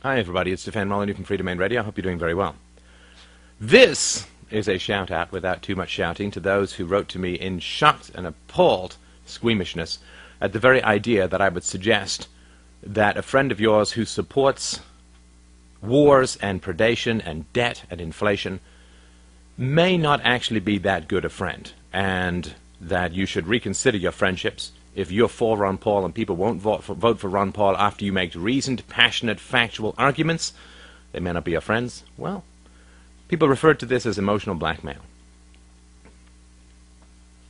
Hi everybody, it's Stefan Molyneux from Free Domain Radio. I hope you're doing very well. This is a shout-out, without too much shouting, to those who wrote to me in shocked and appalled squeamishness at the very idea that I would suggest that a friend of yours who supports wars and predation and debt and inflation may not actually be that good a friend, and that you should reconsider your friendships. If you're for Ron Paul and people won't vote for Ron Paul after you make reasoned, passionate, factual arguments, they may not be your friends. Well, people refer to this as emotional blackmail.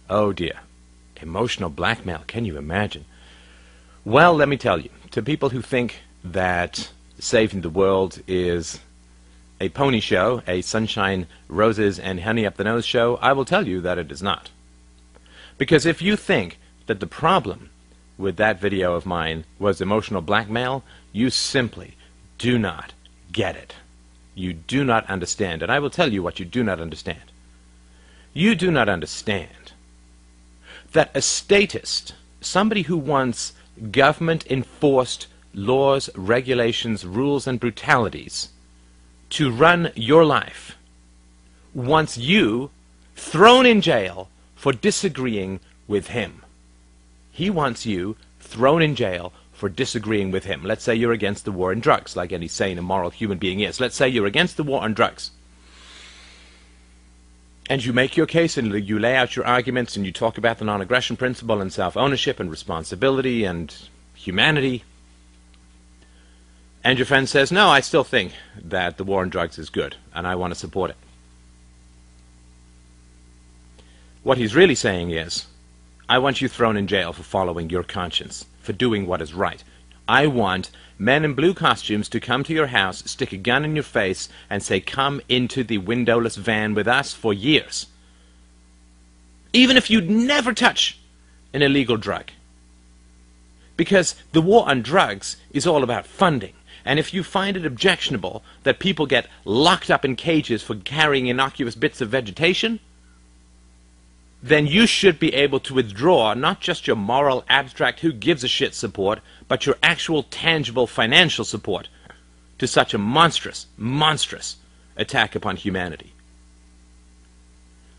Oh dear. Emotional blackmail, can you imagine? Well, let me tell you, to people who think that saving the world is a pony show, a sunshine, roses, and honey up the nose show, I will tell you that it is not. Because if you think that the problem with that video of mine was emotional blackmail, you simply do not get it. You do not understand. And I will tell you what you do not understand. You do not understand that a statist, somebody who wants government-enforced laws, regulations, rules, and brutalities to run your life, wants you thrown in jail for disagreeing with him. He wants you thrown in jail for disagreeing with him. Let's say you're against the war on drugs, like any sane and moral human being is. Let's say you're against the war on drugs. And you make your case and you lay out your arguments and you talk about the non-aggression principle and self-ownership and responsibility and humanity. And your friend says, no, I still think that the war on drugs is good and I want to support it. What he's really saying is, I want you thrown in jail for following your conscience, for doing what is right. I want men in blue costumes to come to your house, stick a gun in your face, and say, come into the windowless van with us for years. Even if you'd never touch an illegal drug. Because the war on drugs is all about funding. And if you find it objectionable that people get locked up in cages for carrying innocuous bits of vegetation, then you should be able to withdraw not just your moral, abstract, who gives a shit support, but your actual, tangible financial support to such a monstrous, monstrous attack upon humanity.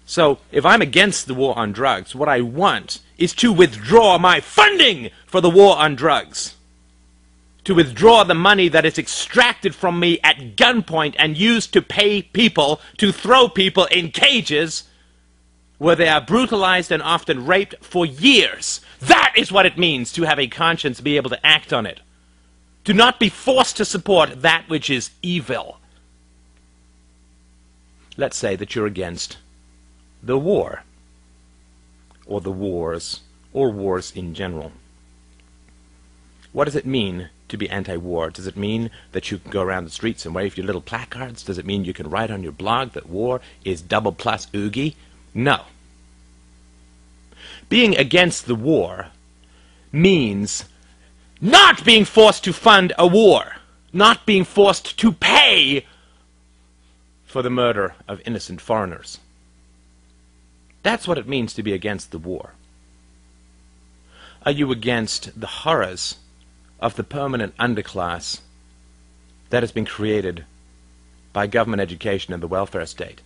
So, if I'm against the war on drugs, what I want is to withdraw my funding for the war on drugs. To withdraw the money that is extracted from me at gunpoint and used to pay people to throw people in cages where they are brutalized and often raped for years. That is what it means to have a conscience, be able to act on it. To not be forced to support that which is evil. Let's say that you're against the war, or the wars, or wars in general. What does it mean to be anti-war? Does it mean that you can go around the streets and wave your little placards? Does it mean you can write on your blog that war is double plus oogie? No. Being against the war means not being forced to fund a war, not being forced to pay for the murder of innocent foreigners. That's what it means to be against the war. Are you against the horrors of the permanent underclass that has been created by government education and the welfare state?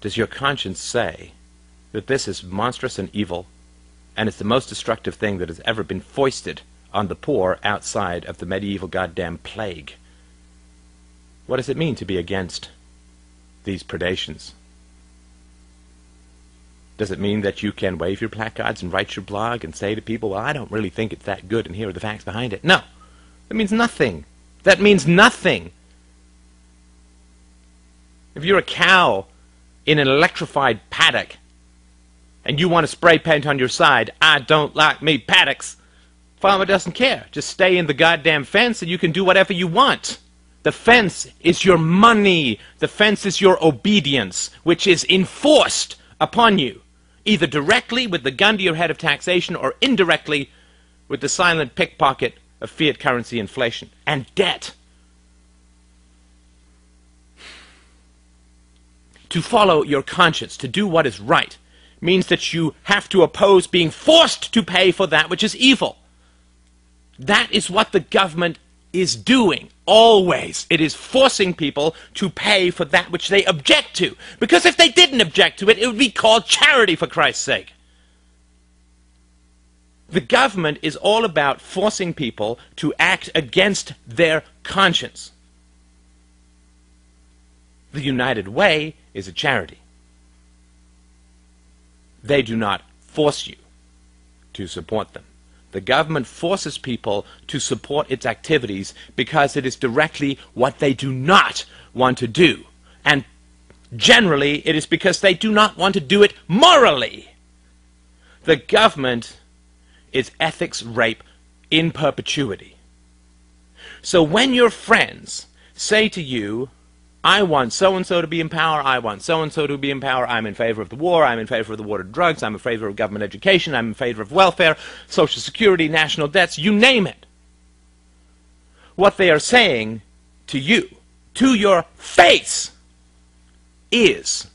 Does your conscience say that this is monstrous and evil, and it's the most destructive thing that has ever been foisted on the poor outside of the medieval goddamn plague? What does it mean to be against these predations? Does it mean that you can wave your placards and write your blog and say to people, well, I don't really think it's that good and here are the facts behind it? No. That means nothing. That means nothing. If you're a cow in an electrified paddock and you want to spray paint on your side, I don't like me paddocks. Farmer doesn't care. Just stay in the goddamn fence and you can do whatever you want. The fence is your money. The fence is your obedience, which is enforced upon you, either directly with the gun to your head of taxation or indirectly with the silent pickpocket of fiat currency inflation and debt. To follow your conscience, to do what is right, means that you have to oppose being forced to pay for that which is evil. That is what the government is doing, always, it is forcing people to pay for that which they object to. Because if they didn't object to it, it would be called charity, for Christ's sake. The government is all about forcing people to act against their conscience. The United Way is a charity. They do not force you to support them. The government forces people to support its activities because it is directly what they do not want to do. And generally, it is because they do not want to do it morally. The government is ethics rape in perpetuity. So when your friends say to you, I want so-and-so to be in power, I want so-and-so to be in power, I'm in favor of the war, I'm in favor of the war to drugs, I'm in favor of government education, I'm in favor of welfare, social security, national debts, you name it. What they are saying to you, to your face, is,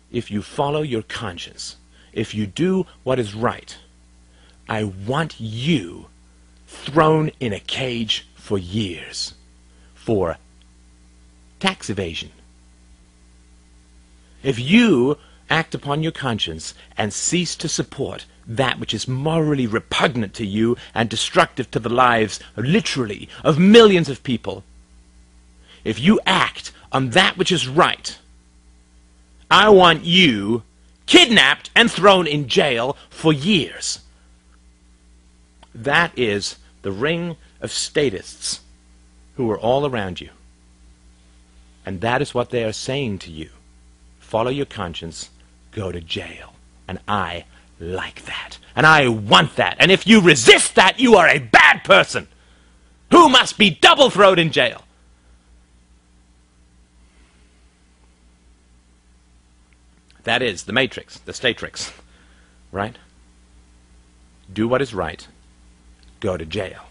if you follow your conscience, if you do what is right, I want you thrown in a cage for years for tax evasion. If you act upon your conscience and cease to support that which is morally repugnant to you and destructive to the lives, literally, of millions of people, if you act on that which is right, I want you kidnapped and thrown in jail for years. That is the ring of statists who are all around you. And that is what they are saying to you. Follow your conscience, go to jail. And I like that. And I want that. And if you resist that, you are a bad person who must be double-thrown in jail. That is the matrix, the statrix, right? Do what is right. Go to jail.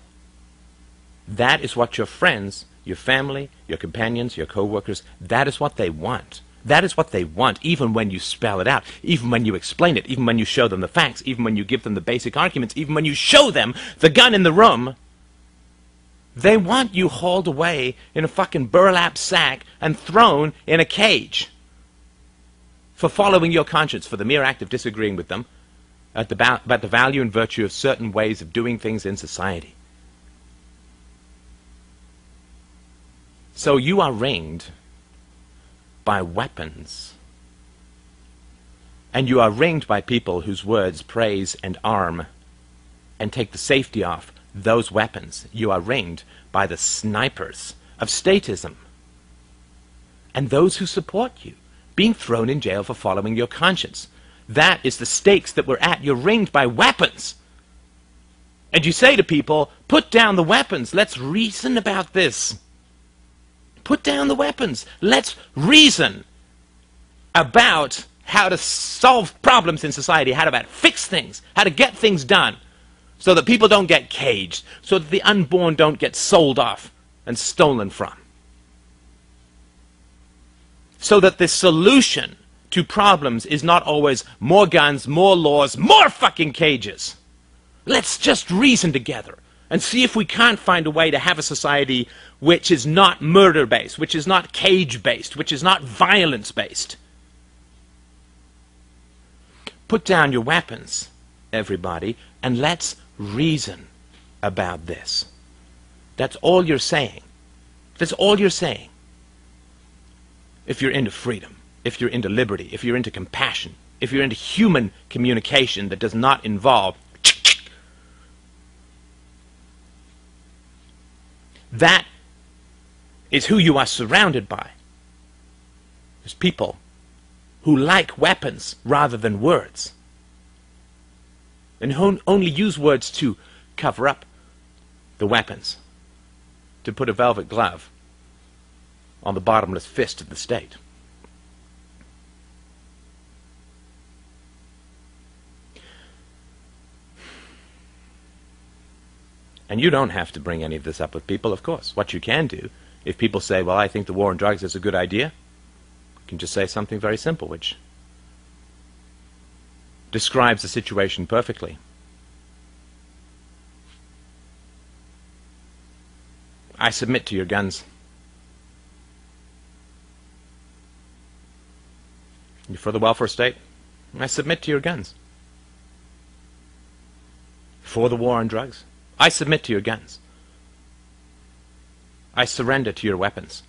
That is what your friends, your family, your companions, your co-workers, that is what they want. That is what they want, even when you spell it out, even when you explain it, even when you show them the facts, even when you give them the basic arguments, even when you show them the gun in the room. They want you hauled away in a fucking burlap sack and thrown in a cage for following your conscience, for the mere act of disagreeing with them about the value and virtue of certain ways of doing things in society. So you are ringed by weapons. And you are ringed by people whose words praise and arm and take the safety off those weapons. You are ringed by the snipers of statism and those who support you, being thrown in jail for following your conscience. That is the stakes that we're at. You're ringed by weapons. And you say to people, put down the weapons. Let's reason about this. Put down the weapons. Let's reason about how to solve problems in society, how to fix things, how to get things done so that people don't get caged, so that the unborn don't get sold off and stolen from. So that the solution to problems is not always more guns, more laws, more fucking cages. Let's just reason together and see if we can't find a way to have a society which is not murder-based, which is not cage-based, which is not violence-based. Put down your weapons, everybody, and let's reason about this. That's all you're saying. That's all you're saying. If you're into freedom, if you're into liberty, if you're into compassion, if you're into human communication that does not involve that is who you are surrounded by. There's people who like weapons rather than words, and who only use words to cover up the weapons, to put a velvet glove on the bottomless fist of the state. And you don't have to bring any of this up with people, of course. What you can do, if people say, well, I think the war on drugs is a good idea, you can just say something very simple, which describes the situation perfectly. I submit to your guns. You're for the welfare state? I submit to your guns. For the war on drugs? I submit to your guns. I surrender to your weapons.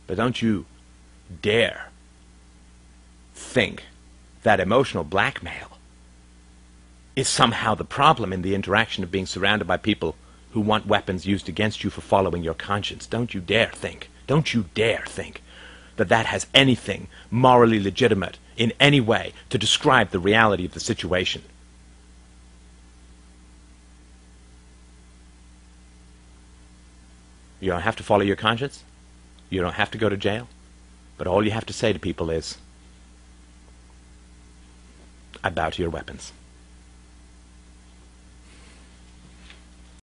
But don't you dare think that emotional blackmail is somehow the problem in the interaction of being surrounded by people who want weapons used against you for following your conscience. Don't you dare think that that has anything morally legitimate in any way to describe the reality of the situation. You don't have to follow your conscience. You don't have to go to jail. But all you have to say to people is, I bow to your weapons.